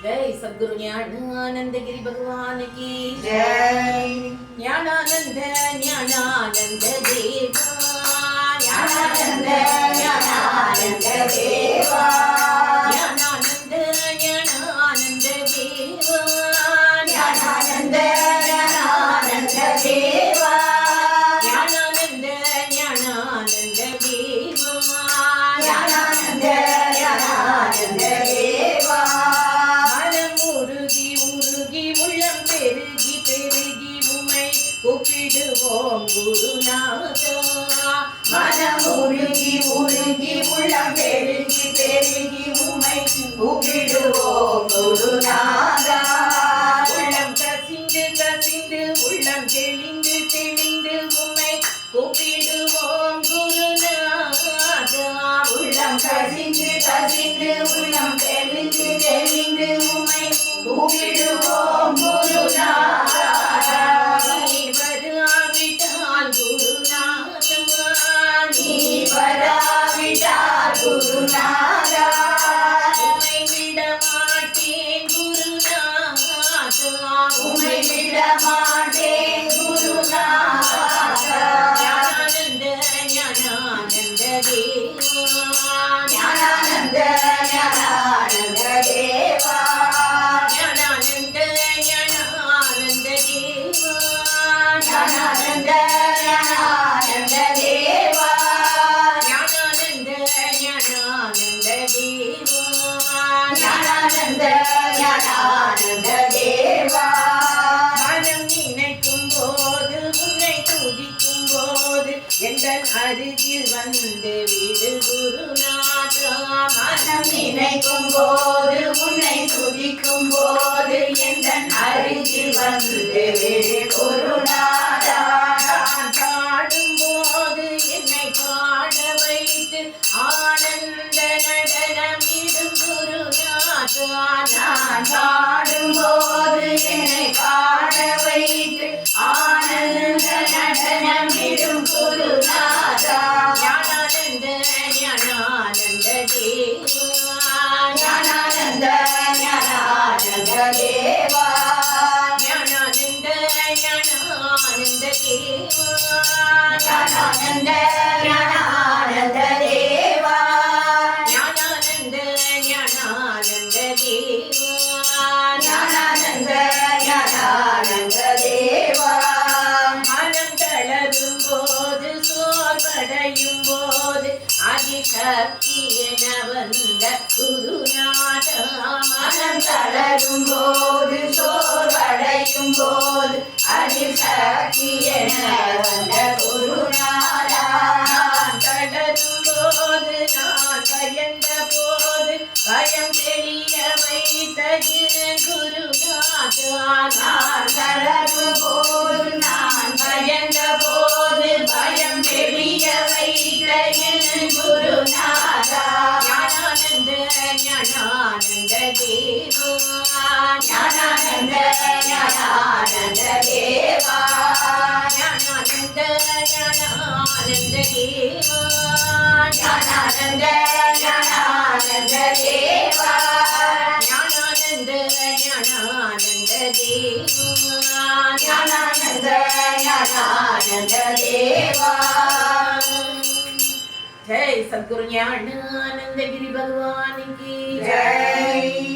जय सद्गुरु ज्ञानानंद गिरी भगवान की जय। ज्ञानानंद ज्ञानानंद देवा, ज्ञानानंद ज्ञानानंद देवा, ज्ञानानंद ज्ञानानंद देवा, ज्ञानानंद ज्ञानानंद देवा, ज्ञानानंद ज्ञानानंद देवा, ज्ञानानंद ज्ञानानंद देवा। மனமுருகி உருகி உள்ளம் பெருகி பெருகி உமை கூப்பிடுவோம் குருநாதா. மனமுருகி உருகி உள்ளம் பெருகி பெருகி உமை கூப்பிடுவோம் குருநாதா. உள்ளம் கசிந்து கசிந்து உள்ளம் தெளிந்து தெளிந்து உமை கூப்பிடுவோம் குருநாதா. உள்ளம் கசிந்து கசிந்து உள்ளம் தெளிந்து தெளிந்து உமை கூப்பிடுவோம் குருநாதா. நீ வராவிட்டால் குருநாதா, நீ வராவிட்டால் குருநாதா, உம்மை விட மாட்டேன் குருநாதா. உம்மை விட மாட்டேன் குருநாதா. ஞானானந்த ஞானானந்த தேவா, ஞானானந்த ஞானானந்த தேவா, ஞானானந்த ஞானானந்த தேவா, ஞானானந்த ஞானானந்த தேவா, ஞானானந்த ஞானானந்த தேவா, ஞானானந்த ஞானானந்த தேவா. மனம் நினைக்கும் போது உன்னை துதிக்கும் போது எங்கள் அருகில் வந்து விடு குருநாதா. மனம் நினைக்கும் போது உன்னை துதிக்கும் போது எந்த அருகில் வந்து விடு குருநாதா. நான் பாடும் போது என்னை பாட வைத்து ஆனந்த நடனமிடும் குருநாதா. நான் பாடும்போது என்னை பாட வைத்து ஆனந்த நடனமிடும் குருநாதா. ஞானானந்த ஞானானந்த தேவா, ஞானானந்த ஞானானந்த தேவா, ஞானானந்த ஞானானந்த தேவா, ஞானானந்த ஞானானந்த தேவா, ஞானானந்த ஞானானந்த தேவா, ஞானானந்த ஞானானந்த தேவா. மனம் தளரும் போது சோர்வடையும் போது அதிசக்தி என வந்த குருநாதா. மனம் தளரும் போது சோர்வடையும் போது அதிசக்தி என வந்த குருநாதா. நான் தளரும் போது நான் பயந்த போது பயம் தெளிய வைத்த குருநாதா. நான் தளரும் போது நான் பயந்த போது பயம் தெளிய வைத்த என் குருநாதா. ஞானானந்த ஞானானந்த தேவா, ஞானானந்த ஞானானந்த தேவா, ஞானானந்த ஞானானந்த தேவா, ஞானானந்த ஞானானந்த தேவா, ஞானானந்த ஞானானந்த தேவா, ஞானானந்த ஞானானந்த தேவா. जय सद्गुरु ज्ञानानंद गिरी भगवान की जय।